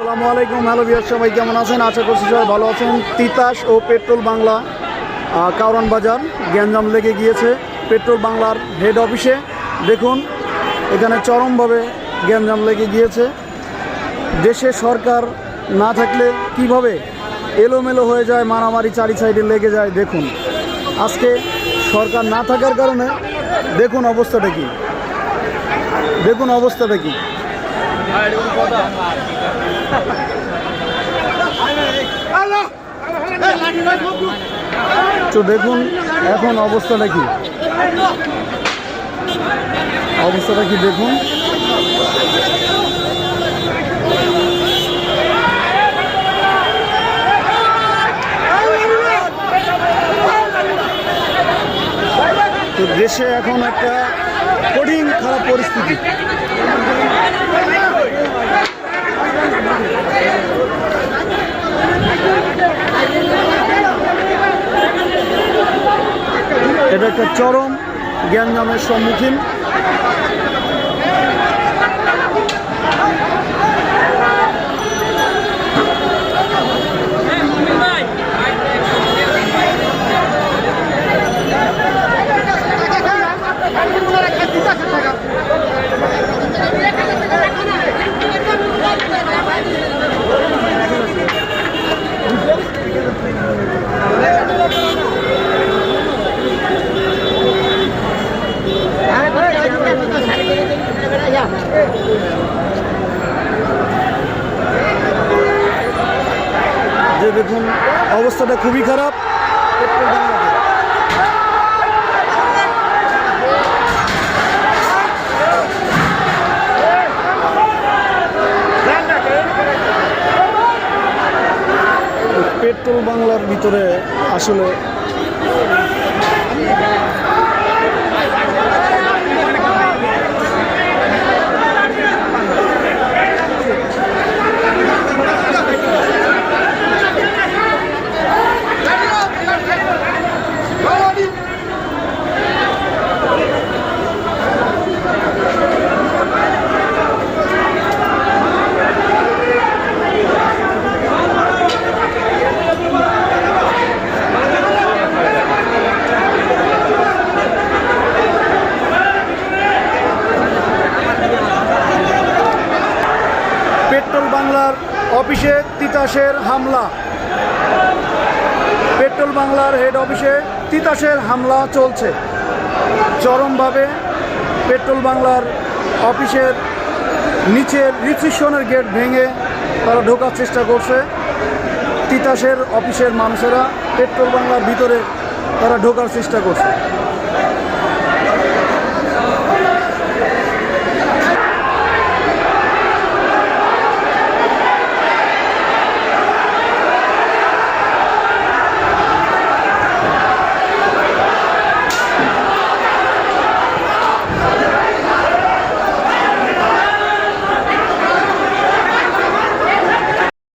আসসালামু আলাইকুম। Hello viewers, সবাই কেমন আছেন? আশা করছি সবাই ভালো আছেন। তিতাস ও পেট্রোল বাংলা কারওয়ান বাজার গ্যাঞ্জাম লেগে গিয়েছে পেট্রোল বাংলার হেড অফিসে। দেখুন এখানে চরমভাবে গ্যাঞ্জাম লেগে গিয়েছে। দেশে সরকার না থাকলে কিভাবে এলোমেলো হয়ে যায়, মারামারি চারি সাইডে লেগে যায়। দেখুন আজকে সরকার না থাকার কারণে দেখুন অবস্থাটা কি, দেখুন অবস্থাটা কি। তো দেখুন এখন অবস্থাটা কি, অবস্থাটা কি দেখুন। তো দেশে এখন একটা কঠিন খারাপ পরিস্থিতি। এটা একটা চরম গ্যাঞ্জামের সম্মুখীন। যে দেখুন অবস্থাটা খুবই খারাপ। পেট্রোল বাংলার ভিতরে আসলে পেট্রোল বাংলার অফিসে তিতাসের হামলা, পেট্রোল বাংলার হেড অফিসে তিতাসের হামলা চলছে চরমভাবে। পেট্রোল বাংলার অফিসের নিচের রিসিপশনের গেট ভেঙে তারা ঢোকার চেষ্টা করছে। তিতাসের অফিসের মানুষেরা পেট্রোল বাংলার ভিতরে তারা ঢোকার চেষ্টা করছে।